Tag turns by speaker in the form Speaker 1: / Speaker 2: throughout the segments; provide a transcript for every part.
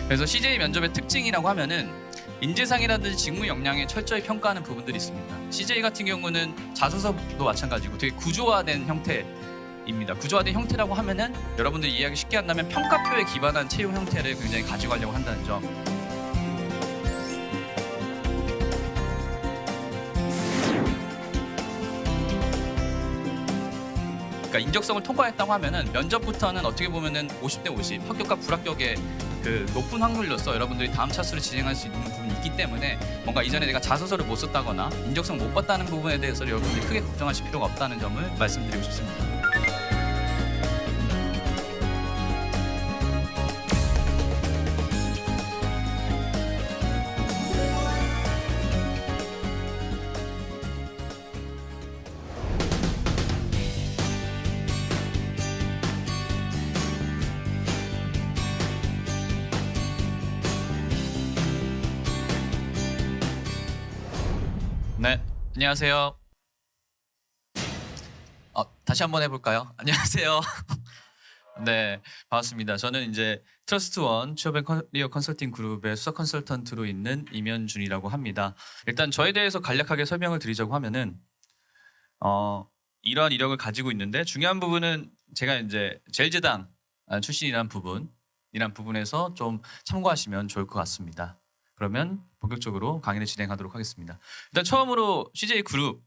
Speaker 1: 그래서 CJ 면접의 특징이라고 하면은 인재상이라든지 직무 역량에 철저히 평가하는 부분들이 있습니다. CJ 같은 경우는 자소서도 마찬가지고 되게 구조화된 형태입니다. 구조화된 형태라고 하면은 여러분들이 이해하기 쉽게 한다면 평가표에 기반한 채용 형태를 굉장히 가져가려고 한다는 점. 그러니까 인적성을 통과했다고 하면은 면접부터는 어떻게 보면은 50대 50 합격과 불합격의 그 높은 확률로서 여러분들이 다음 차수를 진행할 수 있는 부분이 있기 때문에 뭔가 이전에 내가 자소서를 못 썼다거나 인적성 못 봤다는 부분에 대해서 여러분들이 크게 걱정하실 필요가 없다는 점을 말씀드리고 싶습니다. 네, 안녕하세요. 다시 한번 해볼까요? 안녕하세요. 네, 반갑습니다. 저는 이제 트러스트원 취업앤 커리어 컨설팅 그룹의 수석 컨설턴트로 있는 임현준이라고 합니다. 일단 저에 대해서 간략하게 설명을 드리자고 하면은 이러한 이력을 가지고 있는데 중요한 부분은 제가 이제 젤제당 출신이라는 부분에서 좀 참고하시면 좋을 것 같습니다. 그러면 본격적으로 강의를 진행하도록 하겠습니다. 일단 처음으로 CJ 그룹의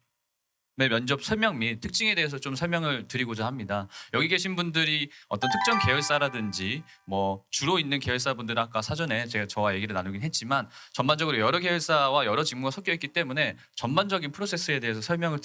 Speaker 1: 면접 설명 및 특징에 대해서 좀 설명을 드리고자 합니다. 여기 계신 분들이 어떤 특정 계열사라든지 뭐 주로 있는 계열사분들은 아까 사전에 제가 저와 얘기를 나누긴 했지만 전반적으로 여러 계열사와 여러 직무가 섞여 있기 때문에 전반적인 프로세스에 대해서 설명을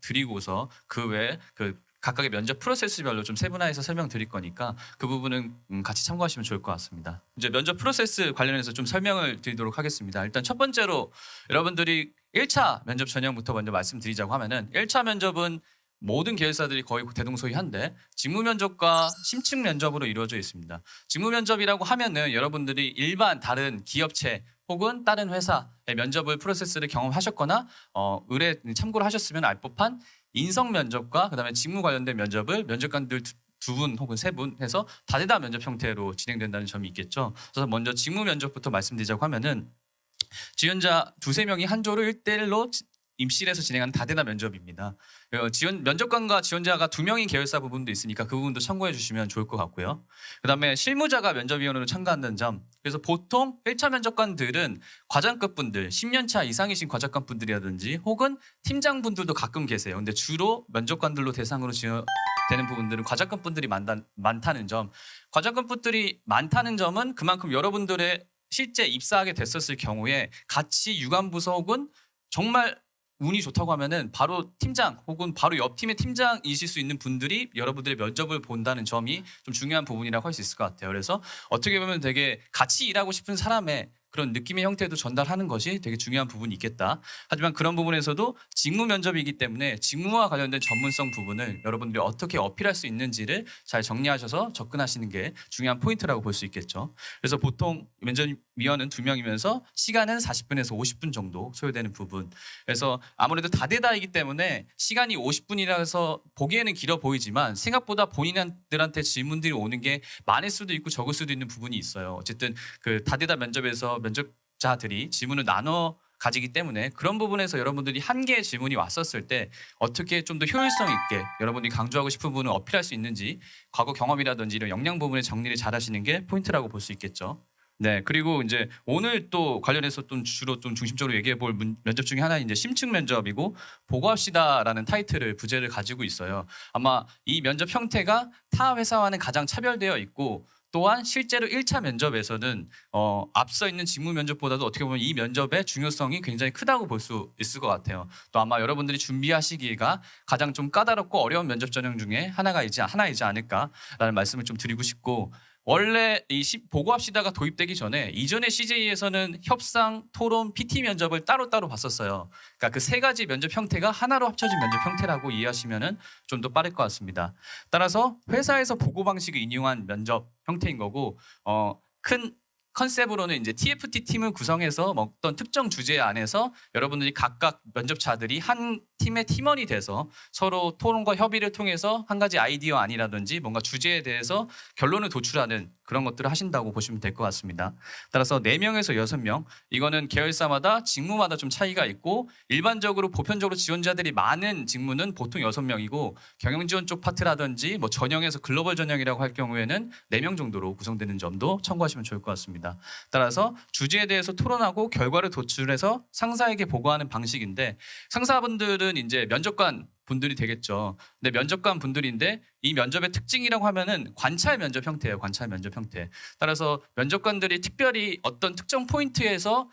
Speaker 1: 드리고서 그 외에 그 각각의 면접 프로세스별로 좀 세분화해서 설명드릴 거니까 그 부분은 같이 참고하시면 좋을 것 같습니다. 이제 면접 프로세스 관련해서 좀 설명을 드리도록 하겠습니다. 일단 첫 번째로 여러분들이 1차 면접 전형부터 먼저 말씀드리자고 하면은 1차 면접은 모든 계열사들이 거의 대동소이한데 직무 면접과 심층 면접으로 이루어져 있습니다. 직무 면접이라고 하면은 여러분들이 일반 다른 기업체 혹은 다른 회사의 면접을 프로세스를 경험하셨거나 의뢰 참고를 하셨으면 알 법한 인성 면접과 그다음에 직무 관련된 면접을 면접관들 두 분 혹은 세 분 해서 다대다 면접 형태로 진행된다는 점이 있겠죠. 그래서 먼저 직무 면접부터 말씀드리자고 하면은 지원자 두세 명이 한 조로 1대1로 임실에서 진행하는 다대다 면접입니다. 면접관과 지원자가 2명인 계열사 부분도 있으니까 그 부분도 참고해 주시면 좋을 것 같고요. 그다음에 실무자가 면접위원으로 참가한다는 점. 그래서 보통 1차 면접관들은 과장급 분들, 10년차 이상이신 과장급 분들이라든지 혹은 팀장분들도 가끔 계세요. 근데 주로 면접관들로 대상으로 되는 부분들은 과장급 분들이 많다는 점. 과장급 분들이 많다는 점은 그만큼 여러분들의 실제 입사하게 됐었을 경우에 같이 유관부서 혹은 정말 운이 좋다고 하면은 바로 팀장 혹은 바로 옆 팀의 팀장이실 수 있는 분들이 여러분들의 면접을 본다는 점이 좀 중요한 부분이라고 할 수 있을 것 같아요. 그래서 어떻게 보면 되게 같이 일하고 싶은 사람의 그런 느낌의 형태도 전달하는 것이 되게 중요한 부분이 있겠다. 하지만 그런 부분에서도 직무 면접이기 때문에 직무와 관련된 전문성 부분을 여러분들이 어떻게 어필할 수 있는지를 잘 정리하셔서 접근하시는 게 중요한 포인트라고 볼 수 있겠죠. 그래서 보통 면접위원은 2명이면서 시간은 40분에서 50분 정도 소요되는 부분. 그래서 아무래도 다대다이기 때문에 시간이 50분이라서 보기에는 길어 보이지만 생각보다 본인들한테 질문들이 오는 게 많을 수도 있고 적을 수도 있는 부분이 있어요. 어쨌든 그 다대다 면접에서 면접자들이 질문을 나눠 가지기 때문에 그런 부분에서 여러분들이 한 개의 질문이 왔었을 때 어떻게 좀 더 효율성 있게 여러분들이 강조하고 싶은 부분을 어필할 수 있는지 과거 경험이라든지 이런 역량 부분의 정리를 잘 하시는 게 포인트라고 볼 수 있겠죠. 네, 그리고 이제 오늘 또 관련해서 좀 주로 좀 중심적으로 얘기해 볼 면접 중에 하나는 이제 심층 면접이고 보고합시다라는 타이틀을 부제를 가지고 있어요. 아마 이 면접 형태가 타 회사와는 가장 차별되어 있고 또한 실제로 1차 면접에서는 앞서 있는 직무 면접보다도 어떻게 보면 이 면접의 중요성이 굉장히 크다고 볼 수 있을 것 같아요. 또 아마 여러분들이 준비하시기가 가장 좀 까다롭고 어려운 면접 전형 중에 하나이지 않을까라는 말씀을 좀 드리고 싶고 원래 이 보고합시다가 도입되기 전에 이전에 CJ에서는 협상, 토론, PT 면접을 따로따로 봤었어요. 그러니까 그 세 가지 면접 형태가 하나로 합쳐진 면접 형태라고 이해하시면 좀 더 빠를 것 같습니다. 따라서 회사에서 보고 방식을 인용한 면접 형태인 거고 큰 컨셉으로는 이제 TFT 팀을 구성해서 어떤 특정 주제 안에서 여러분들이 각각 면접자들이 한 팀의 팀원이 돼서 서로 토론과 협의를 통해서 한 가지 아이디어 안이라든지 뭔가 주제에 대해서 결론을 도출하는 그런 것들을 하신다고 보시면 될 것 같습니다. 따라서 4명에서 6명, 이거는 계열사마다 직무마다 좀 차이가 있고 일반적으로 보편적으로 지원자들이 많은 직무는 보통 6명이고 경영지원 쪽 파트라든지 뭐 전형에서 글로벌 전형이라고 할 경우에는 4명 정도로 구성되는 점도 참고하시면 좋을 것 같습니다. 따라서 주제에 대해서 토론하고 결과를 도출해서 상사에게 보고하는 방식인데 상사분들은 이제 면접관 분들이 되겠죠. 근데 면접관 분들인데 이 면접의 특징이라고 하면은 관찰 면접 형태예요. 관찰 면접 형태. 따라서 면접관들이 특별히 어떤 특정 포인트에서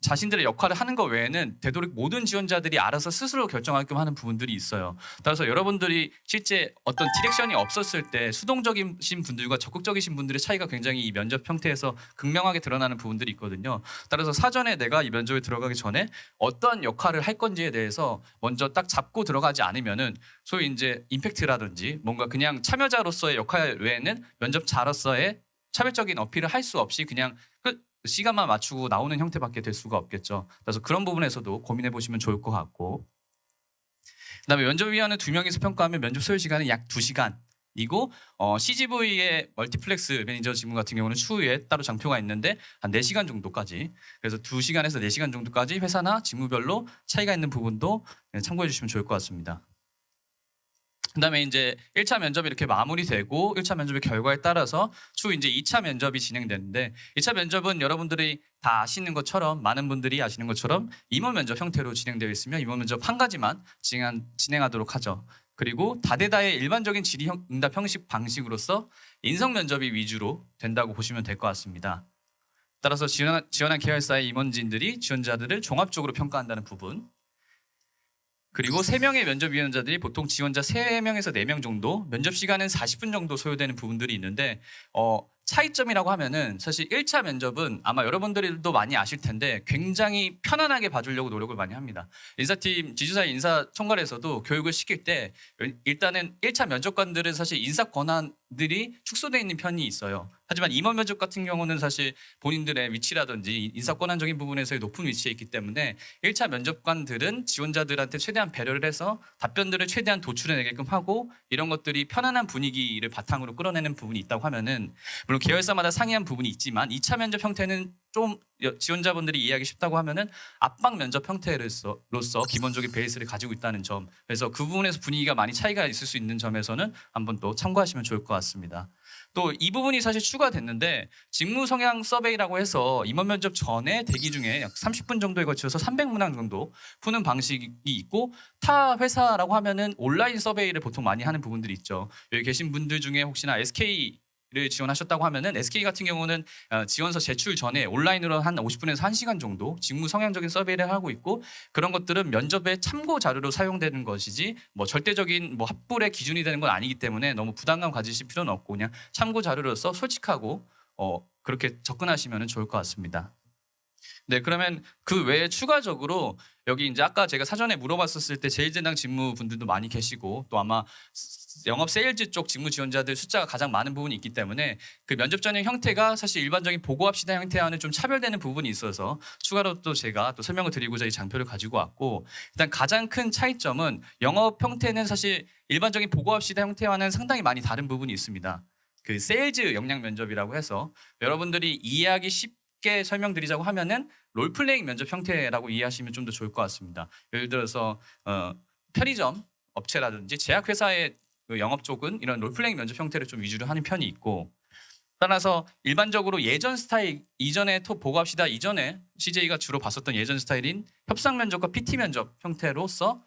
Speaker 1: 자신들의 역할을 하는 것 외에는 되도록 모든 지원자들이 알아서 스스로 결정하게끔 하는 부분들이 있어요. 따라서 여러분들이 실제 어떤 디렉션이 없었을 때 수동적이신 분들과 적극적이신 분들의 차이가 굉장히 이 면접 형태에서 극명하게 드러나는 부분들이 있거든요. 따라서 사전에 내가 이 면접에 들어가기 전에 어떤 역할을 할 건지에 대해서 먼저 딱 잡고 들어가지 않으면은 소위 이제 임팩트라든지 뭔가 그냥 참여자로서의 역할 외에는 면접자로서의 차별적인 어필을 할 수 없이 그냥 시간만 맞추고 나오는 형태밖에 될 수가 없겠죠. 그래서 그런 부분에서도 고민해 보시면 좋을 것 같고, 그다음에 면접위원은 2명이서 평가하면 면접 소요 시간은 약 2시간이고 CGV의 멀티플렉스 매니저 직무 같은 경우는 추후에 따로 장표가 있는데 한 4시간 정도까지, 그래서 2시간에서 4시간 정도까지 회사나 직무별로 차이가 있는 부분도 참고해 주시면 좋을 것 같습니다. 그다음에 이제 1차 면접이 이렇게 마무리되고 1차 면접의 결과에 따라서 추후 이제 2차 면접이 진행되는데 2차 면접은 여러분들이 다 아시는 것처럼 많은 분들이 아시는 것처럼 임원 면접 형태로 진행되어 있으며 임원 면접 한 가지만 진행하도록 하죠. 그리고 다대다의 일반적인 질의응답 형식 방식으로서 인성 면접이 위주로 된다고 보시면 될 것 같습니다. 따라서 지원한 계열사의 임원진들이 지원자들을 종합적으로 평가한다는 부분, 그리고 3명의 면접위원자들이 보통 지원자 3명에서 4명 정도, 면접 시간은 40분 정도 소요되는 부분들이 있는데 차이점이라고 하면은 사실 1차 면접은 아마 여러분들도 많이 아실 텐데 굉장히 편안하게 봐주려고 노력을 많이 합니다. 인사팀 지주사의 인사총괄에서도 교육을 시킬 때 일단은 1차 면접관들은 사실 인사 권한들이 축소되어 있는 편이 있어요. 하지만 임원 면접 같은 경우는 사실 본인들의 위치라든지 인사 권한적인 부분에서의 높은 위치에 있기 때문에 1차 면접관들은 지원자들한테 최대한 배려를 해서 답변들을 최대한 도출해내게끔 하고 이런 것들이 편안한 분위기를 바탕으로 끌어내는 부분이 있다고 하면은, 물론 계열사마다 상이한 부분이 있지만 2차 면접 형태는 좀 지원자분들이 이해하기 쉽다고 하면은 압박 면접 형태로서 기본적인 베이스를 가지고 있다는 점, 그래서 그 부분에서 분위기가 많이 차이가 있을 수 있는 점에서는 한번 또 참고하시면 좋을 것 같습니다. 또 이 부분이 사실 추가됐는데 직무 성향 서베이라고 해서 임원 면접 전에 대기 중에 약 30분 정도에 걸쳐서 300문항 정도 푸는 방식이 있고, 타 회사라고 하면은 온라인 서베이를 보통 많이 하는 부분들이 있죠. 여기 계신 분들 중에 혹시나 SK를 지원하셨다고 하면은 SK 같은 경우는 지원서 제출 전에 온라인으로 한 50분에서 1시간 정도 직무 성향적인 서베이를 하고 있고, 그런 것들은 면접의 참고 자료로 사용되는 것이지 뭐 절대적인 뭐 합불의 기준이 되는 건 아니기 때문에 너무 부담감 가지실 필요는 없고 그냥 참고 자료로서 솔직하고 그렇게 접근하시면 좋을 것 같습니다. 네, 그러면 그 외에 추가적으로 여기 이제 아까 제가 사전에 물어봤었을 때 제일제당 직무 분들도 많이 계시고 또 아마 영업 세일즈 쪽 직무 지원자들 숫자가 가장 많은 부분이 있기 때문에 그 면접 전형 형태가 사실 일반적인 보고합시다 형태와는 좀 차별되는 부분이 있어서 추가로 또 제가 또 설명을 드리고자 이 장표를 가지고 왔고, 일단 가장 큰 차이점은 영업 형태는 사실 일반적인 보고합시다 형태와는 상당히 많이 다른 부분이 있습니다. 그 세일즈 역량 면접이라고 해서 여러분들이 이해하기 쉽게 설명드리자고 하면은 롤플레잉 면접 형태라고 이해하시면 좀 더 좋을 것 같습니다. 예를 들어서 편의점 업체라든지 제약회사의 영업 쪽은 이런 롤플레잉 면접 형태를 좀 위주로 하는 편이 있고, 따라서 일반적으로 예전 스타일, 이전에 보고합시다 이전에 CJ가 주로 봤었던 예전 스타일인 협상 면접과 PT 면접 형태로서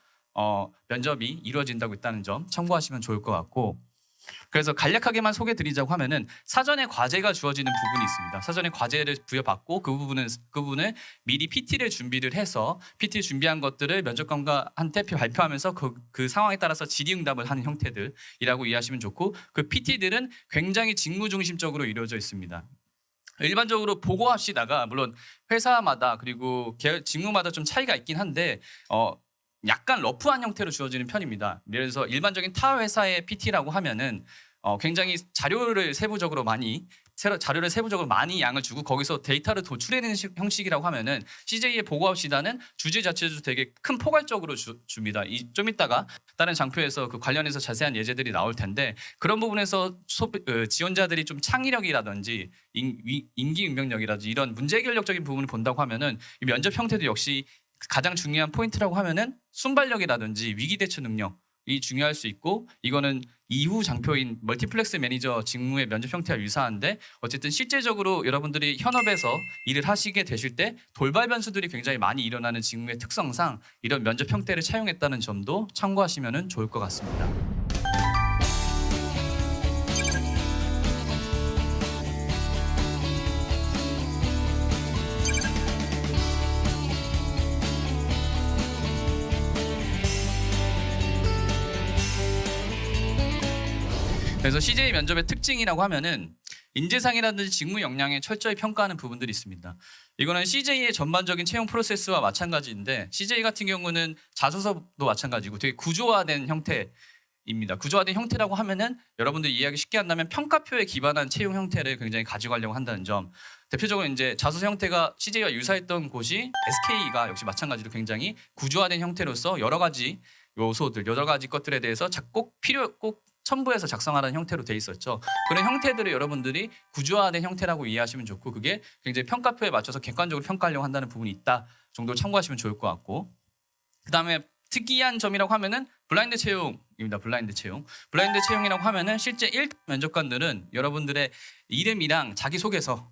Speaker 1: 면접이 이루어진다고 있다는 점 참고하시면 좋을 것 같고, 그래서 간략하게만 소개드리자고 하면은 사전에 과제가 주어지는 부분이 있습니다. 사전에 과제를 부여받고 그 부분을 미리 PT를 준비를 해서 PT 준비한 것들을 면접관한테 발표하면서 그 상황에 따라서 질의응답을 하는 형태들이라고 이해하시면 좋고, 그 PT들은 굉장히 직무 중심적으로 이루어져 있습니다. 일반적으로 보고합시다가 물론 회사마다 그리고 직무마다 좀 차이가 있긴 한데 약간 러프한 형태로 주어지는 편입니다. 예를 들어서 일반적인 타 회사의 PT라고 하면은 굉장히 자료를 세부적으로 많이 양을 주고 거기서 데이터를 도출해내는 형식이라고 하면은 CJ의 보고합시다는 주제 자체도 되게 큰 포괄적으로 줍니다. 좀 이따가 다른 장표에서 그 관련해서 자세한 예제들이 나올 텐데 그런 부분에서 지원자들이 좀 창의력이라든지 임기응변력이라든지 이런 문제 해결력적인 부분을 본다고 하면은 이 면접 형태도 역시 가장 중요한 포인트라고 하면은 순발력이라든지 위기 대처 능력이 중요할 수 있고 이거는 이후 장표인 멀티플렉스 매니저 직무의 면접 형태와 유사한데 어쨌든 실제적으로 여러분들이 현업에서 일을 하시게 되실 때 돌발 변수들이 굉장히 많이 일어나는 직무의 특성상 이런 면접 형태를 차용했다는 점도 참고하시면 좋을 것 같습니다. 그래서 CJ 면접의 특징이라고 하면은 인재상이라든지 직무 역량에 철저히 평가하는 부분들이 있습니다. 이거는 CJ의 전반적인 채용 프로세스와 마찬가지인데 CJ 같은 경우는 자소서도 마찬가지고 되게 구조화된 형태입니다. 구조화된 형태라고 하면은 여러분들이 이해하기 쉽게 한다면 평가표에 기반한 채용 형태를 굉장히 가져가려고 한다는 점. 대표적으로 이제 자소서 형태가 CJ와 유사했던 곳이 SK가 역시 마찬가지로 굉장히 구조화된 형태로서 여러 가지 요소들, 여러 가지 것들에 대해서 꼭 첨부해서 작성하라는 형태로 돼 있었죠. 그런 형태들을 여러분들이 구조화된 형태라고 이해하시면 좋고 그게 굉장히 평가표에 맞춰서 객관적으로 평가하려고 한다는 부분이 있다 정도로 참고하시면 좋을 것 같고 그다음에 특이한 점이라고 하면은 블라인드 채용입니다. 블라인드 채용이라고 하면은 실제 1 면접관들은 여러분들의 이름이랑 자기소개서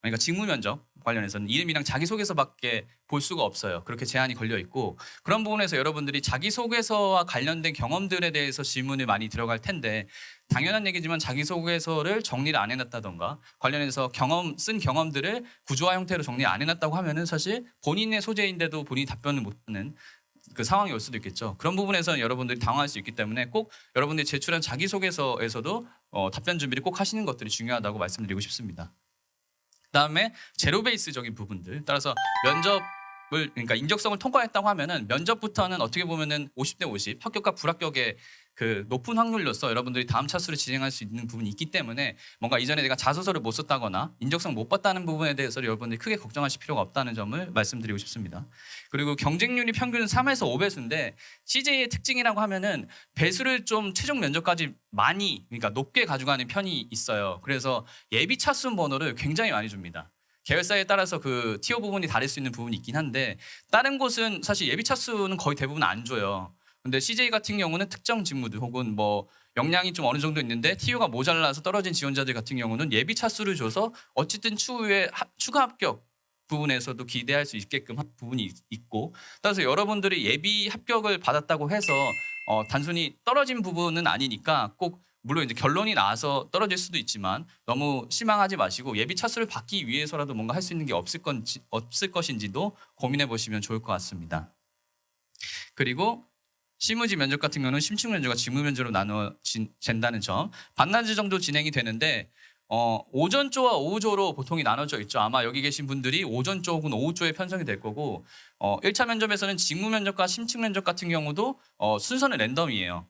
Speaker 1: 그러니까 직무 면접 관련해서는 이름이랑 자기소개서밖에 볼 수가 없어요. 그렇게 제한이 걸려 있고 그런 부분에서 여러분들이 자기소개서와 관련된 경험들에 대해서 질문을 많이 들어갈 텐데 당연한 얘기지만 자기소개서를 정리를 안 해놨다던가 관련해서 쓴 경험들을 구조화 형태로 정리 안 해놨다고 하면은 사실 본인의 소재인데도 본인이 답변을 못하는 그 상황이 올 수도 있겠죠. 그런 부분에서는 여러분들이 당황할 수 있기 때문에 꼭 여러분들이 제출한 자기소개서에서도 답변 준비를 꼭 하시는 것들이 중요하다고 말씀드리고 싶습니다. 그다음에 제로 베이스적인 부분들 따라서 그러니까 인적성을 통과했다고 하면은 면접부터는 어떻게 보면은 50대 50 합격과 불합격의 그 높은 확률로서 여러분들이 다음 차수를 진행할 수 있는 부분이 있기 때문에 뭔가 이전에 내가 자소서를 못 썼다거나 인적성 못 봤다는 부분에 대해서 여러분들이 크게 걱정하실 필요가 없다는 점을 말씀드리고 싶습니다. 그리고 경쟁률이 평균 3에서 5배수인데 CJ의 특징이라고 하면은 배수를 좀 최종 면접까지 그러니까 높게 가져가는 편이 있어요. 그래서 예비 차수 번호를 굉장히 많이 줍니다. 계열사에 따라서 그 티오 부분이 다를 수 있는 부분이 있긴 한데 다른 곳은 사실 예비 차수는 거의 대부분 안 줘요. 근데 CJ 같은 경우는 특정 직무들 혹은 뭐 역량이 좀 어느 정도 있는데 TU가 모자라서 떨어진 지원자들 같은 경우는 예비 차수를 줘서 어쨌든 추후에 추가 합격 부분에서도 기대할 수 있게끔 한 부분이 있고 따라서 여러분들이 예비 합격을 받았다고 해서 단순히 떨어진 부분은 아니니까 꼭 물론 이제 결론이 나와서 떨어질 수도 있지만 너무 실망하지 마시고 예비 차수를 받기 위해서라도 뭔가 할 수 있는 게 없을 것인지도 고민해 보시면 좋을 것 같습니다. 그리고 실무지 면접 같은 경우는 심층 면접과 직무 면접으로 나눠진다는 점. 반나절 정도 진행이 되는데 오전조와 오후조로 보통이 나눠져 있죠. 아마 여기 계신 분들이 오전조 혹은 오후조에 편성이 될 거고 1차 면접에서는 직무 면접과 심층 면접 같은 경우도 순서는 랜덤이에요.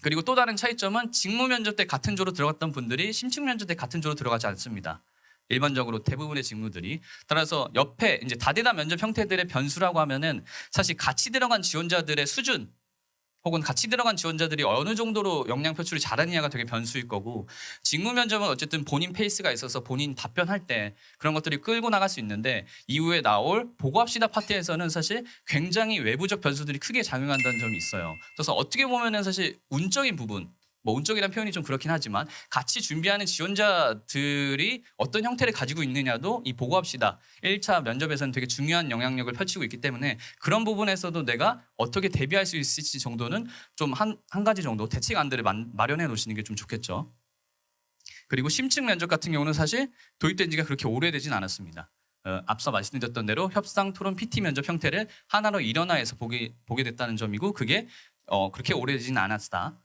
Speaker 1: 그리고 또 다른 차이점은 직무 면접 때 같은 조로 들어갔던 분들이 심층 면접 때 같은 조로 들어가지 않습니다. 일반적으로 대부분의 직무들이. 따라서 옆에 이제 다대다 면접 형태들의 변수라고 하면은 사실 같이 들어간 지원자들의 수준 혹은 같이 들어간 지원자들이 어느 정도로 역량 표출을 잘하느냐가 되게 변수일 거고 직무 면접은 어쨌든 본인 페이스가 있어서 본인 답변할 때 그런 것들이 끌고 나갈 수 있는데 이후에 나올 보고합시다 파트에서는 사실 굉장히 외부적 변수들이 크게 작용한다는 점이 있어요. 그래서 어떻게 보면은 사실 운적인 부분 운적이라는 표현이 좀 그렇긴 하지만 같이 준비하는 지원자들이 어떤 형태를 가지고 있느냐도 이 보고합시다 1차 면접에서는 되게 중요한 영향력을 펼치고 있기 때문에 그런 부분에서도 내가 어떻게 대비할 수 있을지 정도는 좀 한 가지 정도 대책안들을 마련해 놓으시는 게 좀 좋겠죠. 그리고 심층 면접 같은 경우는 사실 도입된 지가 그렇게 오래되진 않았습니다. 앞서 말씀드렸던 대로 협상, 토론, PT 면접 형태를 하나로 일원화해서 보게 됐다는 점이고 그게 그렇게 오래되진 않았다.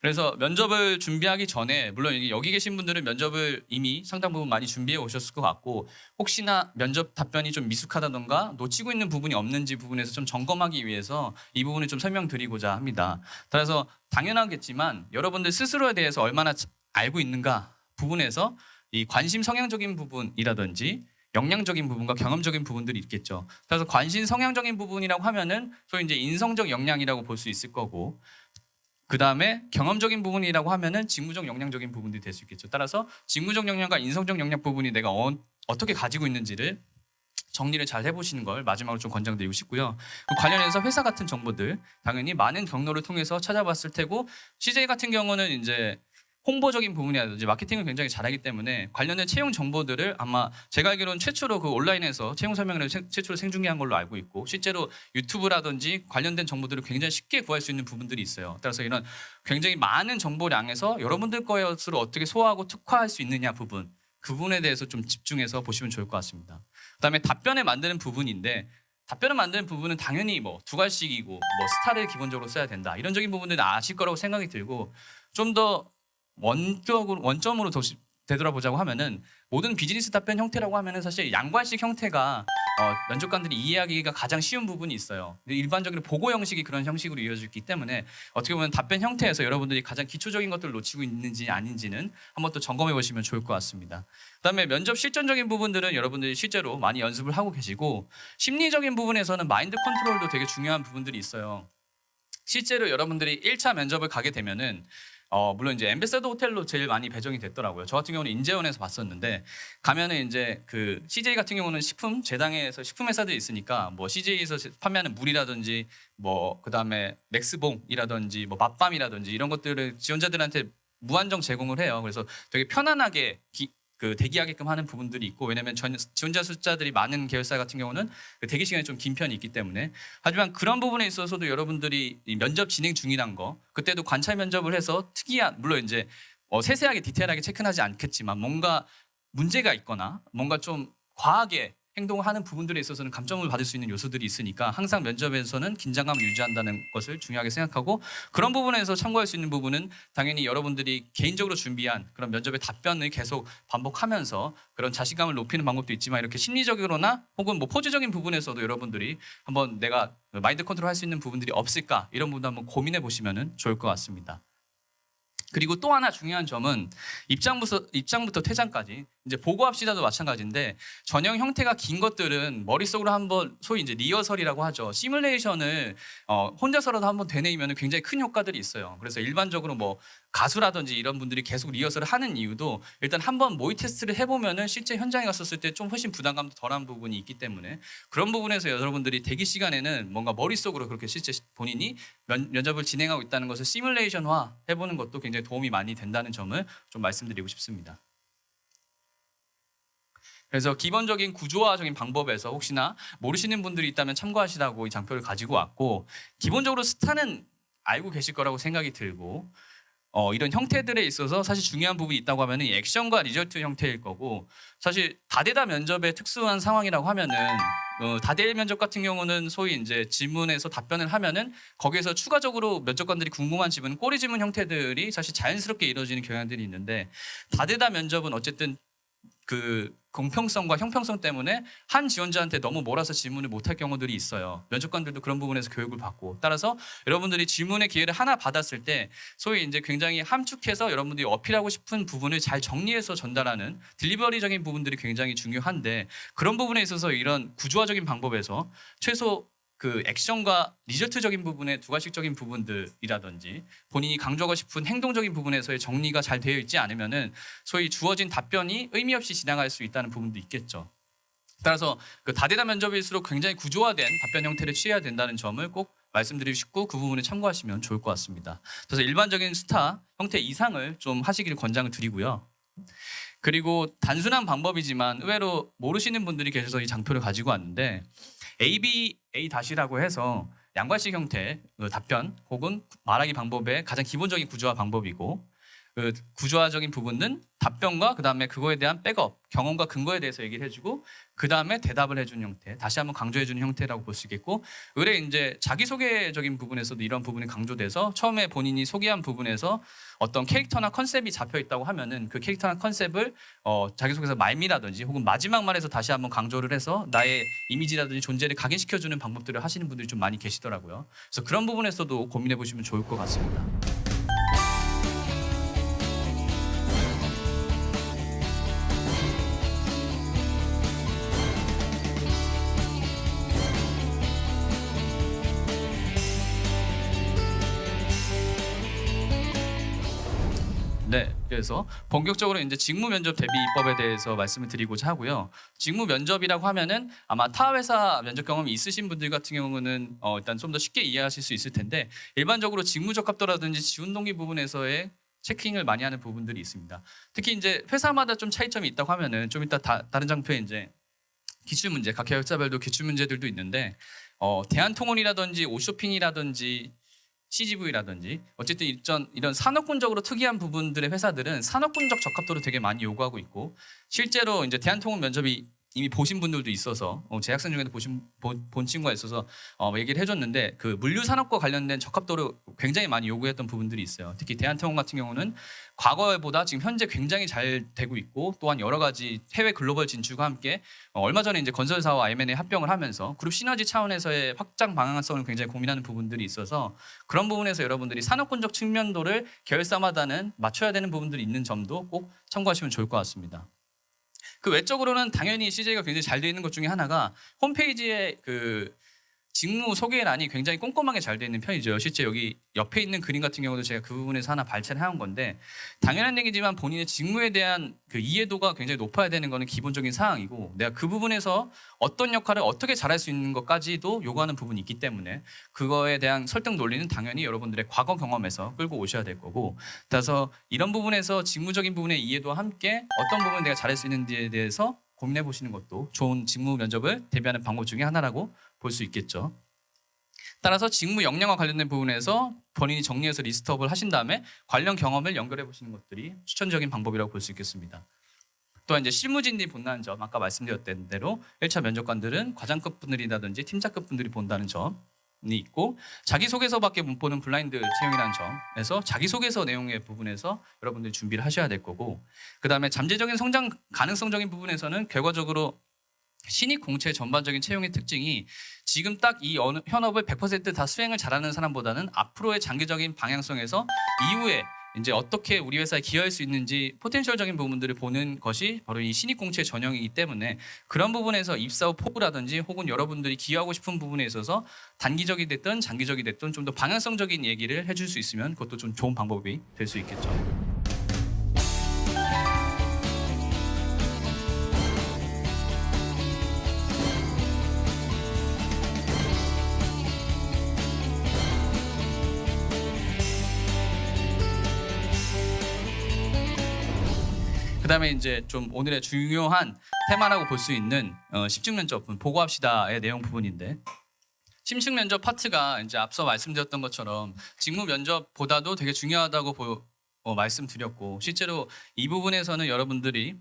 Speaker 1: 그래서 면접을 준비하기 전에 물론 여기 계신 분들은 면접을 이미 상당 부분 많이 준비해 오셨을 것 같고 혹시나 면접 답변이 좀 미숙하다던가 놓치고 있는 부분이 없는지 부분에서 좀 점검하기 위해서 이 부분을 좀 설명드리고자 합니다. 따라서 당연하겠지만 여러분들 스스로에 대해서 얼마나 알고 있는가 부분에서 이 관심 성향적인 부분이라든지 역량적인 부분과 경험적인 부분들이 있겠죠. 그래서 관심 성향적인 부분이라고 하면은 소위 이제 인성적 역량이라고 볼 수 있을 거고 그 다음에 경험적인 부분이라고 하면은 직무적 역량적인 부분들이 될 수 있겠죠. 따라서 직무적 역량과 인성적 역량 부분이 내가 어떻게 가지고 있는지를 정리를 잘 해보시는 걸 마지막으로 좀 권장드리고 싶고요. 그 관련해서 회사 같은 정보들 당연히 많은 경로를 통해서 찾아봤을 테고 CJ 같은 경우는 이제 홍보적인 부분이라든지 마케팅을 굉장히 잘하기 때문에 관련된 채용 정보들을 아마 제가 알기로는 최초로 그 온라인에서 채용 설명회를 최초로 생중계한 걸로 알고 있고 실제로 유튜브라든지 관련된 정보들을 굉장히 쉽게 구할 수 있는 부분들이 있어요. 따라서 이런 굉장히 많은 정보량에서 여러분들 것으로 어떻게 소화하고 특화할 수 있느냐 부분 그 부분에 대해서 좀 집중해서 보시면 좋을 것 같습니다. 그다음에 답변을 만드는 부분인데 답변을 만드는 부분은 당연히 뭐 두 가지씩이고 뭐 스타를 기본적으로 써야 된다 이런적인 부분들은 아실 거라고 생각이 들고 좀 더 원점으로 되돌아보자고 하면은 모든 비즈니스 답변 형태라고 하면은 사실 양관식 형태가 면접관들이 이해하기가 가장 쉬운 부분이 있어요. 일반적으로 보고 형식이 그런 형식으로 이어지기 때문에 어떻게 보면 답변 형태에서 여러분들이 가장 기초적인 것들을 놓치고 있는지 아닌지는 한번 또 점검해 보시면 좋을 것 같습니다. 그다음에 면접 실전적인 부분들은 여러분들이 실제로 많이 연습을 하고 계시고 심리적인 부분에서는 마인드 컨트롤도 되게 중요한 부분들이 있어요. 실제로 여러분들이 1차 면접을 가게 되면은 물론 이제 엠베서더 호텔로 제일 많이 배정이 됐더라고요. 저 같은 경우는 인재원에서 봤었는데 가면은 이제 그 CJ 같은 경우는 식품 재당에서 식품 회사들이 있으니까 뭐 CJ에서 판매하는 물이라든지 뭐 그다음에 맥스봉이라든지 뭐 맛밤이라든지 이런 것들을 지원자들한테 무한정 제공을 해요. 그래서 되게 편안하게 그 대기하게끔 하는 부분들이 있고 왜냐하면 지원자 숫자들이 많은 계열사 같은 경우는 그 대기 시간이 좀 긴 편이 있기 때문에 하지만 그런 부분에 있어서도 여러분들이 이 면접 진행 중이란 거 그때도 관찰 면접을 해서 특이한 물론 이제 세세하게 디테일하게 체크는 하지 않겠지만 뭔가 문제가 있거나 뭔가 좀 과하게 행동하는 부분들에 있어서는 감점을 받을 수 있는 요소들이 있으니까 항상 면접에서는 긴장감을 유지한다는 것을 중요하게 생각하고 그런 부분에서 참고할 수 있는 부분은 당연히 여러분들이 개인적으로 준비한 그런 면접의 답변을 계속 반복하면서 그런 자신감을 높이는 방법도 있지만 이렇게 심리적으로나 혹은 뭐 포즈적인 부분에서도 여러분들이 한번 내가 마인드 컨트롤 할 수 있는 부분들이 없을까 이런 부분도 한번 고민해 보시면 좋을 것 같습니다. 그리고 또 하나 중요한 점은 입장부터 퇴장까지 이제 보고합시다도 마찬가지인데 전형 형태가 긴 것들은 머릿속으로 한번 소위 이제 리허설이라고 하죠. 시뮬레이션을 혼자서라도 한번 되뇌이면 굉장히 큰 효과들이 있어요. 그래서 일반적으로 뭐 가수라든지 이런 분들이 계속 리허설을 하는 이유도 일단 한번 모의 테스트를 해보면은 실제 현장에 갔었을 때 좀 훨씬 부담감도 덜한 부분이 있기 때문에 그런 부분에서 여러분들이 대기 시간에는 뭔가 머릿속으로 그렇게 실제 본인이 면접을 진행하고 있다는 것을 시뮬레이션화 해보는 것도 굉장히 도움이 많이 된다는 점을 좀 말씀드리고 싶습니다. 그래서 기본적인 구조화적인 방법에서 혹시나 모르시는 분들이 있다면 참고하시라고 이 장표를 가지고 왔고 기본적으로 스타는 알고 계실 거라고 생각이 들고 이런 형태들에 있어서 사실 중요한 부분이 있다고 하면 이 액션과 리저트 형태일 거고 사실 다대다 면접의 특수한 상황이라고 하면은 다대 면접 같은 경우는 소위 이제 질문에서 답변을 하면은 거기에서 추가적으로 면접관들이 궁금한 질문, 꼬리 질문 형태들이 사실 자연스럽게 이루어지는 경향들이 있는데 다대다 면접은 어쨌든 그 공평성과 형평성 때문에 한 지원자한테 너무 몰아서 질문을 못할 경우들이 있어요. 면접관들도 그런 부분에서 교육을 받고 따라서 여러분들이 질문의 기회를 하나 받았을 때 소위 이제 굉장히 함축해서 여러분들이 어필하고 싶은 부분을 잘 정리해서 전달하는 딜리버리적인 부분들이 굉장히 중요한데 그런 부분에 있어서 이런 구조화적인 방법에서 최소 그 액션과 리저트적인 부분의 두가식적인 부분들이라든지 본인이 강조하고 싶은 행동적인 부분에서의 정리가 잘 되어 있지 않으면은 소위 주어진 답변이 의미 없이 지나갈 수 있다는 부분도 있겠죠. 따라서 그 다대다 면접일수록 굉장히 구조화된 답변 형태를 취해야 된다는 점을 꼭 말씀드리고 싶고 그 부분을 참고하시면 좋을 것 같습니다. 그래서 일반적인 스타 형태 이상을 좀 하시기를 권장을 드리고요. 그리고 단순한 방법이지만 의외로 모르시는 분들이 계셔서 이 장표를 가지고 왔는데 ABA-라고 해서 양관식 형태 답변 혹은 말하기 방법의 가장 기본적인 구조화 방법이고 그 구조화적인 부분은 답변과 그다음에 그거에 대한 백업, 경험과 근거에 대해서 얘기를 해주고 그다음에 대답을 해주는 형태, 다시 한번 강조해주는 형태라고 볼 수 있겠고, 의뢰 이제 자기소개적인 부분에서도 이런 부분이 강조돼서 처음에 본인이 소개한 부분에서 어떤 캐릭터나 컨셉이 잡혀 있다고 하면은 그 캐릭터나 컨셉을 자기소개서 말미라든지 혹은 마지막 말에서 다시 한번 강조를 해서 나의 이미지라든지 존재를 각인시켜주는 방법들을 하시는 분들이 좀 많이 계시더라고요. 그래서 그런 부분에서도 고민해 보시면 좋을 것 같습니다. 네, 그래서 본격적으로 이제 직무 면접 대비법에 대해서 말씀을 드리고자 하고요. 직무 면접이라고 하면은 아마 타 회사 면접 경험이 있으신 분들 같은 경우는 일단 좀 더 쉽게 이해하실 수 있을 텐데, 일반적으로 직무 적합도라든지 지원 동기 부분에서의 체킹을 많이 하는 부분들이 있습니다. 특히 이제 회사마다 좀 차이점이 있다고 하면은 좀 이따 다른 장표에 이제 기출 문제, 각 계열사별도 기출 문제들도 있는데 대한통운이라든지 오쇼핑이라든지 CGV라든지 어쨌든 이런 산업군적으로 특이한 부분들의 회사들은 산업군적 적합도를 되게 많이 요구하고 있고, 실제로 이제 대한통운 면접이 이미 보신 분들도 있어서 제 학생 중에도 본 친구가 있어서 얘기를 해줬는데, 그 물류산업과 관련된 적합도를 굉장히 많이 요구했던 부분들이 있어요. 특히 대한통운 같은 경우는 과거보다 지금 현재 굉장히 잘 되고 있고, 또한 여러 가지 해외 글로벌 진출과 함께 얼마 전에 이제 건설사와 M&A 합병을 하면서 그룹 시너지 차원에서의 확장 방향성을 굉장히 고민하는 부분들이 있어서, 그런 부분에서 여러분들이 산업군적 측면도를 계열사마다는 맞춰야 되는 부분들이 있는 점도 꼭 참고하시면 좋을 것 같습니다. 그 외적으로는 당연히 CJ가 굉장히 잘 되어 있는 것 중에 하나가 홈페이지에 그 직무 소개란이 굉장히 꼼꼼하게 잘 되어 있는 편이죠. 실제 여기 옆에 있는 그림 같은 경우도 제가 그 부분에서 하나 발췌를 해온 건데, 당연한 얘기지만 본인의 직무에 대한 그 이해도가 굉장히 높아야 되는 것은 기본적인 사항이고, 내가 그 부분에서 어떤 역할을 어떻게 잘할 수 있는 것까지도 요구하는 부분이 있기 때문에 그거에 대한 설득 논리는 당연히 여러분들의 과거 경험에서 끌고 오셔야 될 거고, 따라서 이런 부분에서 직무적인 부분의 이해도와 함께 어떤 부분을 내가 잘할 수 있는지에 대해서 고민해 보시는 것도 좋은 직무 면접을 대비하는 방법 중에 하나라고 볼 수 있겠죠. 따라서 직무 역량과 관련된 부분에서 본인이 정리해서 리스트업을 하신 다음에 관련 경험을 연결해 보시는 것들이 추천적인 방법이라고 볼 수 있겠습니다. 또한 이제 실무진들이 본다는 점, 아까 말씀드렸던 대로 1차 면접관들은 과장급 분들이라든지 팀장급 분들이 본다는 점이 있고, 자기소개서밖에 못 보는 블라인드 채용이라는 점에서 자기소개서 내용의 부분에서 여러분들이 준비를 하셔야 될 거고, 그 다음에 잠재적인 성장 가능성적인 부분에서는 결과적으로 신입 공채 전반적인 채용의 특징이 지금 딱 이 현업을 100% 다 수행을 잘하는 사람보다는 앞으로의 장기적인 방향성에서 이후에 이제 어떻게 우리 회사에 기여할 수 있는지 포텐셜적인 부분들을 보는 것이 바로 이 신입 공채 전형이기 때문에, 그런 부분에서 입사 후 포부라든지 혹은 여러분들이 기여하고 싶은 부분에 있어서 단기적이 됐든 장기적이 됐든 좀 더 방향성적인 얘기를 해줄 수 있으면 그것도 좀 좋은 방법이 될 수 있겠죠. 그다음에 이제 좀 오늘의 중요한 테마라고 볼 수 있는 심층 면접 보고합시다의 내용 부분인데, 심층 면접 파트가 이제 앞서 말씀드렸던 것처럼 직무 면접보다도 되게 중요하다고 말씀드렸고, 실제로 이 부분에서는 여러분들이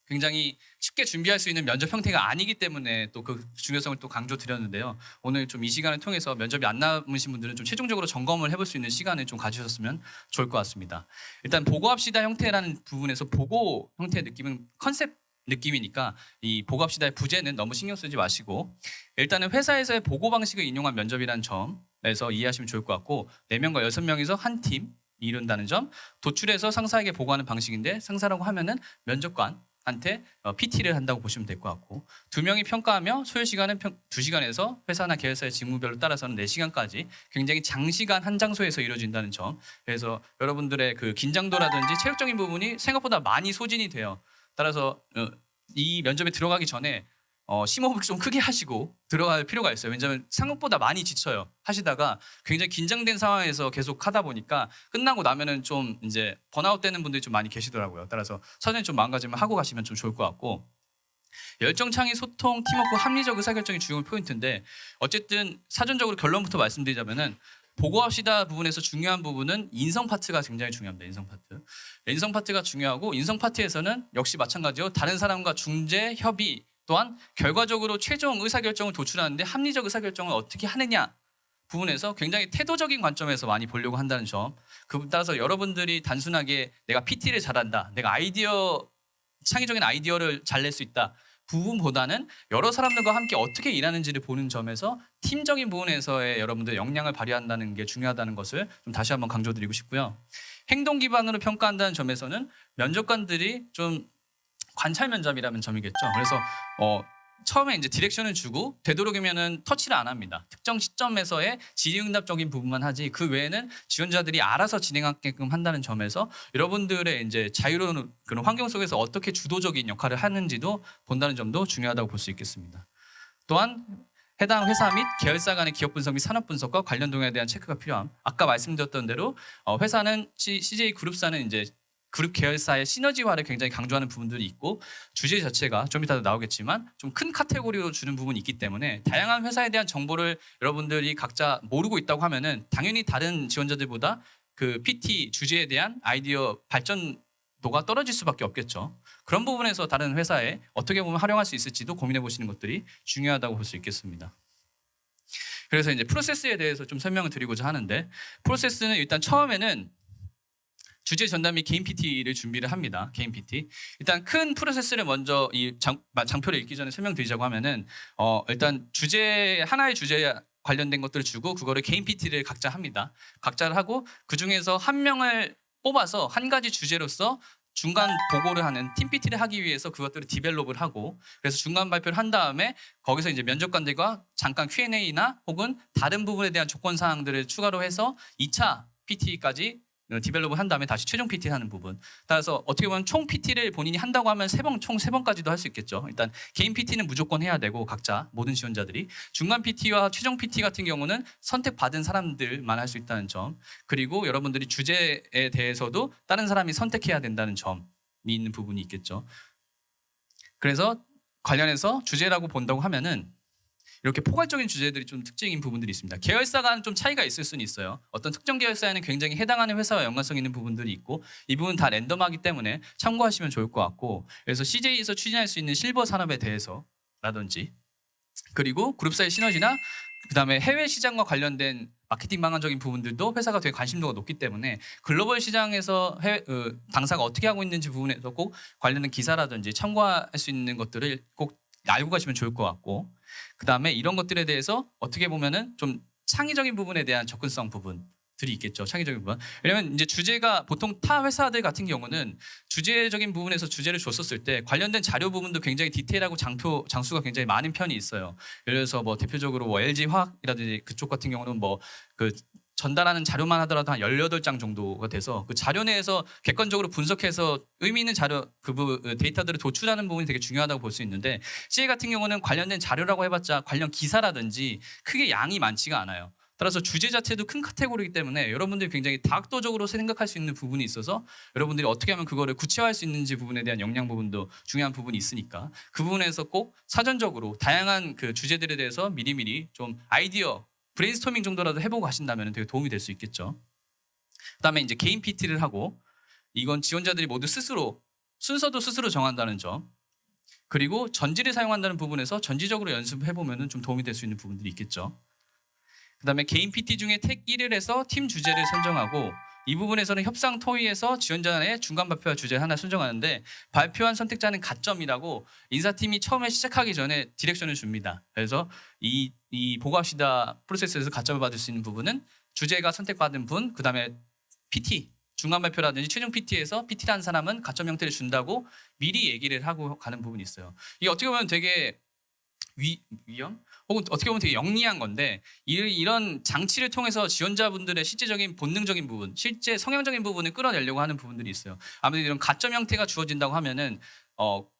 Speaker 1: 굉장히 쉽게 준비할 수 있는 면접 형태가 아니기 때문에 또 그 중요성을 또 강조드렸는데요. 오늘 좀 이 시간을 통해서 면접이 안 남으신 분들은 좀 최종적으로 점검을 해볼 수 있는 시간을 좀 가지셨으면 좋을 것 같습니다. 일단 보고합시다 형태라는 부분에서 보고 형태의 느낌은 컨셉 느낌이니까 이 보고합시다의 부제는 너무 신경 쓰지 마시고, 일단은 회사에서의 보고 방식을 인용한 면접이라는 점에서 이해하시면 좋을 것 같고, 4명과 6명이서 한 팀 이룬다는 점, 도출해서 상사에게 보고하는 방식인데 상사라고 하면은 면접관한테 PT를 한다고 보시면 될 것 같고, 2명이 평가하며 소요 시간은 2시간에서 회사나 계열사의 직무별로 따라서는 4시간까지 굉장히 장시간 한 장소에서 이루어진다는 점, 그래서 여러분들의 그 긴장도라든지 체력적인 부분이 생각보다 많이 소진이 돼요. 따라서 이 면접에 들어가기 전에 심호흡을 좀 크게 하시고 들어갈 필요가 있어요. 왜냐하면 생각보다 많이 지쳐요. 하시다가 굉장히 긴장된 상황에서 계속 하다 보니까 끝나고 나면은 좀 이제 번아웃 되는 분들이 좀 많이 계시더라고요. 따라서 사전에 좀 마음가짐을 하고 가시면 좀 좋을 것 같고, 열정창의 소통, 팀워크, 합리적 의사결정이 중요한 포인트인데, 어쨌든 사전적으로 결론부터 말씀드리자면은 보고합시다 부분에서 중요한 부분은 인성 파트가 굉장히 중요합니다. 인성 파트. 인성 파트가 중요하고 인성 파트에서는 역시 마찬가지로 다른 사람과 중재, 협의 또한 결과적으로 최종 의사결정을 도출하는데 합리적 의사결정을 어떻게 하느냐 부분에서 굉장히 태도적인 관점에서 많이 보려고 한다는 점. 그 따라서 여러분들이 단순하게 내가 PT를 잘한다, 내가 창의적인 아이디어를 잘 낼 수 있다 부분보다는 여러 사람들과 함께 어떻게 일하는지를 보는 점에서 팀적인 부분에서의 여러분들 역량을 발휘한다는 게 중요하다는 것을 좀 다시 한번 강조드리고 싶고요. 행동 기반으로 평가한다는 점에서는 면접관들이 좀 관찰 면접이라는 점이겠죠. 그래서 처음에 이제 디렉션을 주고 되도록이면은 터치를 안 합니다. 특정 시점에서의 질의응답적인 부분만 하지 그 외에는 지원자들이 알아서 진행하게끔 한다는 점에서 여러분들의 이제 자유로운 그런 환경 속에서 어떻게 주도적인 역할을 하는지도 본다는 점도 중요하다고 볼 수 있겠습니다. 또한 해당 회사 및 계열사 간의 기업 분석 및 산업 분석과 관련 동향에 대한 체크가 필요함. 아까 말씀드렸던 대로 회사는 CJ 그룹사는 이제 그룹 계열사의 시너지화를 굉장히 강조하는 부분들이 있고 주제 자체가 좀 이따도 나오겠지만 좀 큰 카테고리로 주는 부분이 있기 때문에 다양한 회사에 대한 정보를 여러분들이 각자 모르고 있다고 하면은 당연히 다른 지원자들보다 그 PT 주제에 대한 아이디어 발전도가 떨어질 수밖에 없겠죠. 그런 부분에서 다른 회사에 어떻게 보면 활용할 수 있을지도 고민해 보시는 것들이 중요하다고 볼 수 있겠습니다. 그래서 이제 프로세스에 대해서 좀 설명을 드리고자 하는데 프로세스는 일단 처음에는 주제 전담 및 개인 PT를 준비를 합니다. 개인 PT. 일단 큰 프로세스를 먼저 이 장표를 읽기 전에 설명드리자고 하면은 일단 하나의 주제에 관련된 것들을 주고 그거를 개인 PT를 각자 합니다. 각자를 하고 그 중에서 한 명을 뽑아서 한 가지 주제로서 중간 보고를 하는 팀 PT를 하기 위해서 그것들을 디벨롭을 하고 그래서 중간 발표를 한 다음에 거기서 이제 면접관들과 잠깐 Q&A나 혹은 다른 부분에 대한 조건 사항들을 추가로 해서 2차 PT까지 디벨롭을 한 다음에 다시 최종 PT를 하는 부분. 따라서 어떻게 보면 총 PT를 본인이 한다고 하면 총 3번까지도 할 수 있겠죠. 일단 개인 PT는 무조건 해야 되고 각자 모든 지원자들이 중간 PT와 최종 PT 같은 경우는 선택받은 사람들만 할 수 있다는 점. 그리고 여러분들이 주제에 대해서도 다른 사람이 선택해야 된다는 점이 있는 부분이 있겠죠. 그래서 관련해서 주제라고 본다고 하면은 이렇게 포괄적인 주제들이 좀 특징인 부분들이 있습니다. 계열사 간 좀 차이가 있을 수는 있어요. 어떤 특정 계열사에는 굉장히 해당하는 회사와 연관성 있는 부분들이 있고 이 부분 다 랜덤하기 때문에 참고하시면 좋을 것 같고 그래서 CJ에서 추진할 수 있는 실버 산업에 대해서라든지 그리고 그룹사의 시너지나 그다음에 해외 시장과 관련된 마케팅 방안적인 부분들도 회사가 되게 관심도가 높기 때문에 글로벌 시장에서 당사가 어떻게 하고 있는지 부분에서 꼭 관련된 기사라든지 참고할 수 있는 것들을 꼭 알고 가시면 좋을 것 같고 그다음에 이런 것들에 대해서 어떻게 보면은 좀 창의적인 부분에 대한 접근성 부분들이 있겠죠. 창의적인 부분. 왜냐면 이제 주제가 보통 타 회사들 같은 경우는 주제적인 부분에서 주제를 줬었을 때 관련된 자료 부분도 굉장히 디테일하고 장수가 굉장히 많은 편이 있어요. 예를 들어서 뭐 대표적으로 뭐 LG 화학이라든지 그쪽 같은 경우는 뭐 그 전달하는 자료만 하더라도 한 18장 정도가 돼서 그 자료 내에서 객관적으로 분석해서 의미 있는 자료 데이터들을 도출하는 부분이 되게 중요하다고 볼 수 있는데 CA 같은 경우는 관련된 자료라고 해봤자 관련 기사라든지 크게 양이 많지가 않아요. 따라서 주제 자체도 큰 카테고리이기 때문에 여러분들이 굉장히 다각도적으로 생각할 수 있는 부분이 있어서 여러분들이 어떻게 하면 그거를 구체화할 수 있는지 부분에 대한 역량 부분도 중요한 부분이 있으니까 그 부분에서 꼭 사전적으로 다양한 그 주제들에 대해서 미리미리 좀 아이디어 브레인스토밍 정도라도 해보고 하신다면 되게 도움이 될 수 있겠죠. 그다음에 이제 개인 PT를 하고 이건 지원자들이 모두 스스로 순서도 스스로 정한다는 점 그리고 전지를 사용한다는 부분에서 전지적으로 연습해보면 좀 도움이 될 수 있는 부분들이 있겠죠. 그다음에 개인 PT 중에 택 1을 해서 팀 주제를 선정하고 이 부분에서는 협상 토의에서 지원자의 중간 발표와 주제를 하나 선정하는데 발표한 선택자는 가점이라고 인사팀이 처음에 시작하기 전에 디렉션을 줍니다. 그래서 이 보고합시다 프로세스에서 가점을 받을 수 있는 부분은 주제가 선택받은 분, 그다음에 PT 중간 발표라든지 최종 PT에서 PT라는 사람은 가점 형태를 준다고 미리 얘기를 하고 가는 부분이 있어요. 이게 어떻게 보면 되게 위험? 혹은 어떻게 보면 되게 영리한 건데 이런 장치를 통해서 지원자분들의 실제적인 본능적인 부분, 실제 성향적인 부분을 끌어내려고 하는 부분들이 있어요. 아무래도 이런 가점 형태가 주어진다고 하면은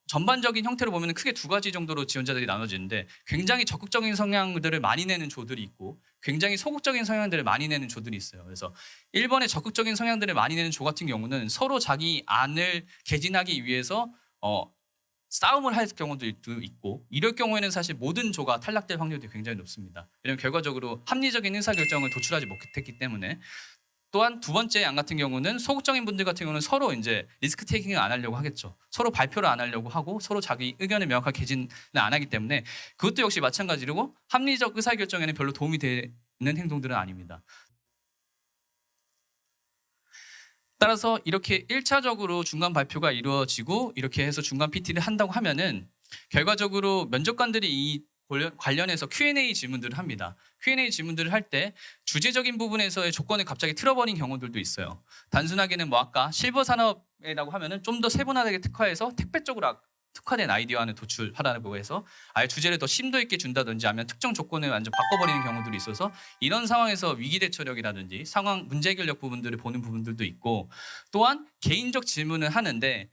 Speaker 1: 전반적인 형태로 보면 크게 두 가지 정도로 지원자들이 나눠지는데 굉장히 적극적인 성향들을 많이 내는 조들이 있고 굉장히 소극적인 성향들을 많이 내는 조들이 있어요. 그래서 1번의 적극적인 성향들을 많이 내는 조 같은 경우는 서로 자기 안을 개진하기 위해서 싸움을 할 경우도 있고 이럴 경우에는 사실 모든 조가 탈락될 확률이 굉장히 높습니다. 왜냐하면 결과적으로 합리적인 의사결정을 도출하지 못했기 때문에. 또한 두 번째 양 같은 경우는 소극적인 분들 같은 경우는 서로 이제 리스크 테이킹을 안 하려고 하겠죠. 서로 발표를 안 하려고 하고 서로 자기 의견을 명확하게 개진을 안 하기 때문에 그것도 역시 마찬가지로 합리적 의사결정에는 별로 도움이 되는 행동들은 아닙니다. 따라서 이렇게 1차적으로 중간 발표가 이루어지고 이렇게 해서 중간 PT를 한다고 하면은 결과적으로 면접관들이 이 관련해서 Q&A 질문들을 합니다. Q&A 질문들을 할 때 주제적인 부분에서의 조건을 갑자기 틀어버린 경우들도 있어요. 단순하게는 뭐 아까 실버 산업이라고 하면은 좀 더 세분화되게 특화해서 택배 쪽으로 특화된 아이디어안을 도출하라고 해서 아예 주제를 더 심도 있게 준다든지 아니면 특정 조건을 완전 바꿔버리는 경우들이 있어서 이런 상황에서 위기 대처력이라든지 상황 문제 해결력 부분들을 보는 부분들도 있고 또한 개인적 질문을 하는데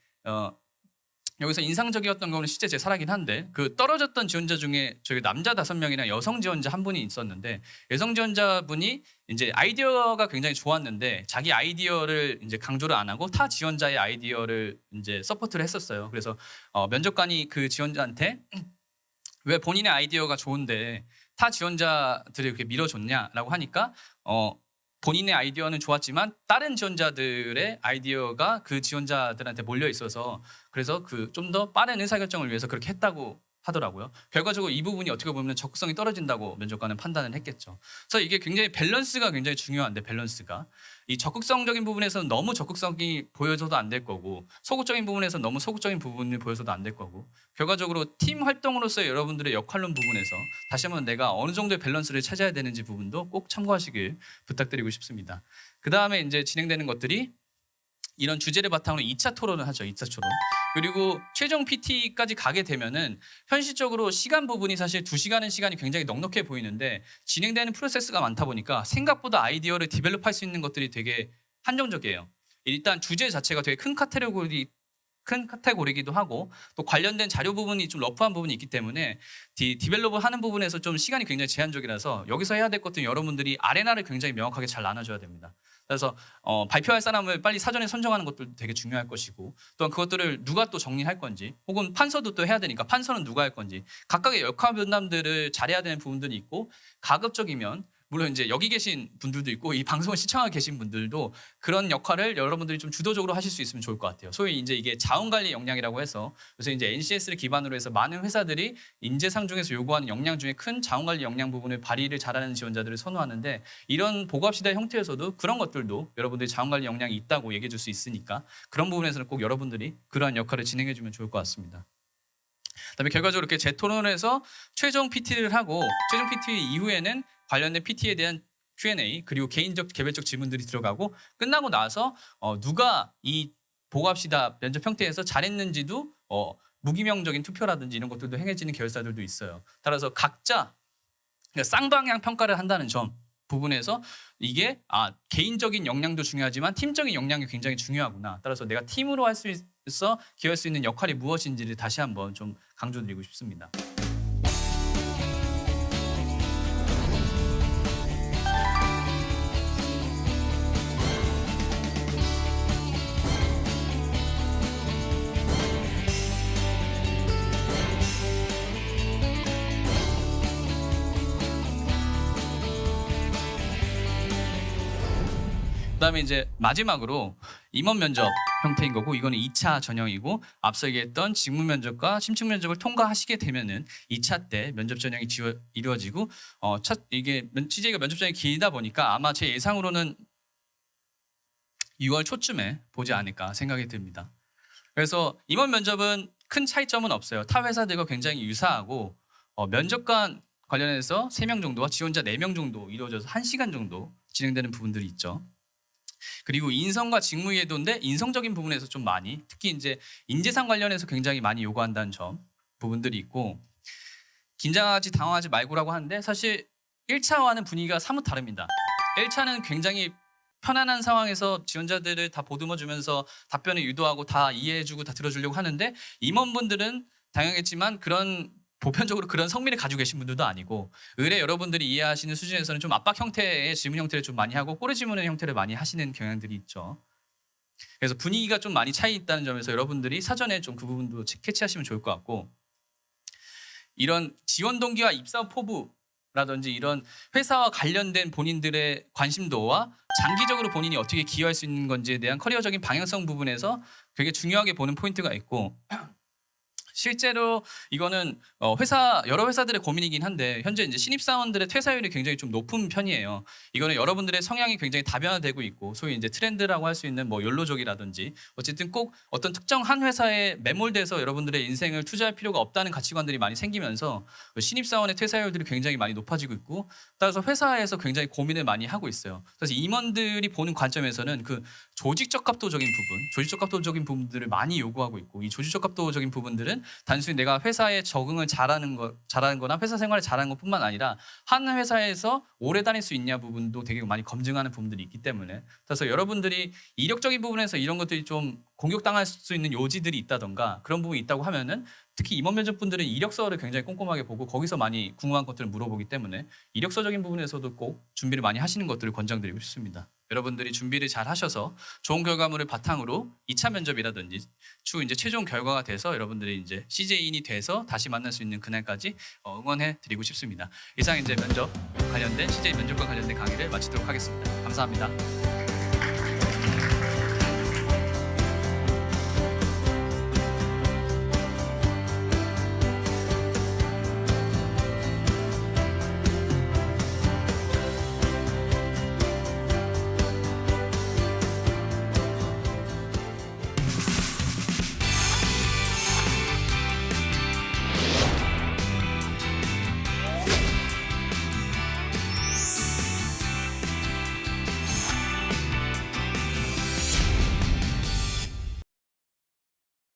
Speaker 1: 여기서 인상적이었던 거는 실제 제 사례긴 한데 그 떨어졌던 지원자 중에 저기 남자 5명이랑 여성 지원자 한 분이 있었는데 여성 지원자분이 이제 아이디어가 굉장히 좋았는데 자기 아이디어를 이제 강조를 안 하고 타 지원자의 아이디어를 이제 서포트를 했었어요. 그래서 면접관이 그 지원자한테 왜 본인의 아이디어가 좋은데 타 지원자들을 이렇게 밀어줬냐라고 하니까 본인의 아이디어는 좋았지만 다른 지원자들의 아이디어가 그 지원자들한테 몰려 있어서 그래서 그 좀 더 빠른 의사결정을 위해서 그렇게 했다고 하더라고요. 결과적으로 이 부분이 어떻게 보면 적극성이 떨어진다고 면접관은 판단을 했겠죠. 그래서 이게 굉장히 밸런스가 굉장히 중요한데 밸런스가 이 적극성적인 부분에서는 너무 적극성이 보여줘도 안 될 거고 소극적인 부분에서 너무 소극적인 부분을 보여줘도 안 될 거고 결과적으로 팀 활동으로서의 여러분들의 역할론 부분에서 다시 한번 내가 어느 정도의 밸런스를 찾아야 되는지 부분도 꼭 참고하시길 부탁드리고 싶습니다. 그 다음에 이제 진행되는 것들이 이런 주제를 바탕으로 2차 토론을 하죠. 2차 토론. 그리고 최종 PT까지 가게 되면은 현실적으로 시간 부분이 사실 2시간은 시간이 굉장히 넉넉해 보이는데 진행되는 프로세스가 많다 보니까 생각보다 아이디어를 디벨롭할 수 있는 것들이 되게 한정적이에요. 일단 주제 자체가 되게 큰 카테고리이기도 하고 또 관련된 자료 부분이 좀 러프한 부분이 있기 때문에 디벨롭을 하는 부분에서 좀 시간이 굉장히 제한적이라서 여기서 해야 될 것들은 여러분들이 아레나를 굉장히 명확하게 잘 나눠줘야 됩니다. 그래서 발표할 사람을 빨리 사전에 선정하는 것도 되게 중요할 것이고 또한 그것들을 누가 또 정리할 건지 혹은 판서도 또 해야 되니까 판서는 누가 할 건지 각각의 역할 분담들을 잘해야 되는 부분들이 있고 가급적이면 물론 이제 여기 계신 분들도 있고 이 방송을 시청하고 계신 분들도 그런 역할을 여러분들이 좀 주도적으로 하실 수 있으면 좋을 것 같아요. 소위 이제 이게 자원관리 역량이라고 해서 그래서 이제 NCS를 기반으로 해서 많은 회사들이 인재상 중에서 요구하는 역량 중에 큰 자원관리 역량 부분을 발휘를 잘하는 지원자들을 선호하는데 이런 보고합시다 형태에서도 그런 것들도 여러분들이 자원관리 역량이 있다고 얘기해 줄 수 있으니까 그런 부분에서는 꼭 여러분들이 그러한 역할을 진행해 주면 좋을 것 같습니다. 그다음에 결과적으로 이렇게 재토론을 해서 최종 PT를 하고 최종 PT 이후에는 관련된 PT에 대한 Q&A 그리고 개인적 개별적 질문들이 들어가고 끝나고 나서 누가 이 보고합시다 면접 형태에서 잘했는지도 무기명적인 투표라든지 이런 것들도 행해지는 계열사들도 있어요. 따라서 각자 쌍방향 평가를 한다는 점 부분에서 이게 개인적인 역량도 중요하지만 팀적인 역량이 굉장히 중요하구나. 따라서 내가 팀으로 할 수 있어 기여할 수 있는 역할이 무엇인지를 다시 한번 좀 강조드리고 싶습니다. 그다음에 이제 마지막으로 임원 면접 형태인 거고 이거는 2차 전형이고 앞서 얘기했던 직무 면접과 심층 면접을 통과하시게 되면은 2차 때 면접 전형이 이루어지고 이게 CJ가 면접 전형이 길다 보니까 아마 제 예상으로는 6월 초쯤에 보지 않을까 생각이 듭니다. 그래서 임원 면접은 큰 차이점은 없어요. 타 회사들과 굉장히 유사하고 면접관 관련해서 3명 정도와 지원자 4명 정도 이루어져서 1시간 정도 진행되는 부분들이 있죠. 그리고 인성과 직무이해도인데 인성적인 부분에서 좀 많이 특히 이제 인재상 관련해서 굉장히 많이 요구한다는 점 부분들이 있고 긴장하지 당황하지 말고라고 하는데 사실 1차와는 분위기가 사뭇 다릅니다. 1차는 굉장히 편안한 상황에서 지원자들을 다 보듬어주면서 답변을 유도하고 다 이해해주고 다 들어주려고 하는데 임원분들은 당연했지만 보편적으로 그런 성미를 가지고 계신 분들도 아니고 의뢰 여러분들이 이해하시는 수준에서는 좀 압박 형태의 질문 형태를 좀 많이 하고 꼬리 질문의 형태를 많이 하시는 경향들이 있죠. 그래서 분위기가 좀 많이 차이 있다는 점에서 여러분들이 사전에 좀 그 부분도 캐치하시면 좋을 것 같고, 이런 지원 동기와 입사 포부라든지 이런 회사와 관련된 본인들의 관심도와 장기적으로 본인이 어떻게 기여할 수 있는 건지에 대한 커리어적인 방향성 부분에서 되게 중요하게 보는 포인트가 있고, 실제로 이거는 여러 회사들의 고민이긴 한데 현재 이제 신입 사원들의 퇴사율이 굉장히 좀 높은 편이에요. 이거는 여러분들의 성향이 굉장히 다변화되고 있고, 소위 이제 트렌드라고 할 수 있는 뭐 욜로족이라든지 어쨌든 꼭 어떤 특정 한 회사에 매몰돼서 여러분들의 인생을 투자할 필요가 없다는 가치관들이 많이 생기면서 신입 사원의 퇴사율들이 굉장히 많이 높아지고 있고, 따라서 회사에서 굉장히 고민을 많이 하고 있어요. 그래서 임원들이 보는 관점에서는 그 조직적 합도적인 부분들을 많이 요구하고 있고, 이 조직적 합도적인 부분들은 단순히 내가 회사에 적응을 잘하는 거나 회사 생활을 잘하는 것뿐만 아니라 한 회사에서 오래 다닐 수 있냐 부분도 되게 많이 검증하는 부분들이 있기 때문에, 그래서 여러분들이 이력적인 부분에서 이런 것들이 좀 공격당할 수 있는 요지들이 있다던가 그런 부분이 있다고 하면은, 특히 임원 면접분들은 이력서를 굉장히 꼼꼼하게 보고 거기서 많이 궁금한 것들을 물어보기 때문에 이력서적인 부분에서도 꼭 준비를 많이 하시는 것들을 권장드리고 싶습니다. 여러분들이 준비를 잘 하셔서 좋은 결과물을 바탕으로 2차 면접이라든지 추후 이제 최종 결과가 돼서 여러분들이 이제 CJ인이 돼서 다시 만날 수 있는 그날까지 응원해 드리고 싶습니다. 이상 이제 면접 관련된 CJ 면접과 관련된 강의를 마치도록 하겠습니다. 감사합니다.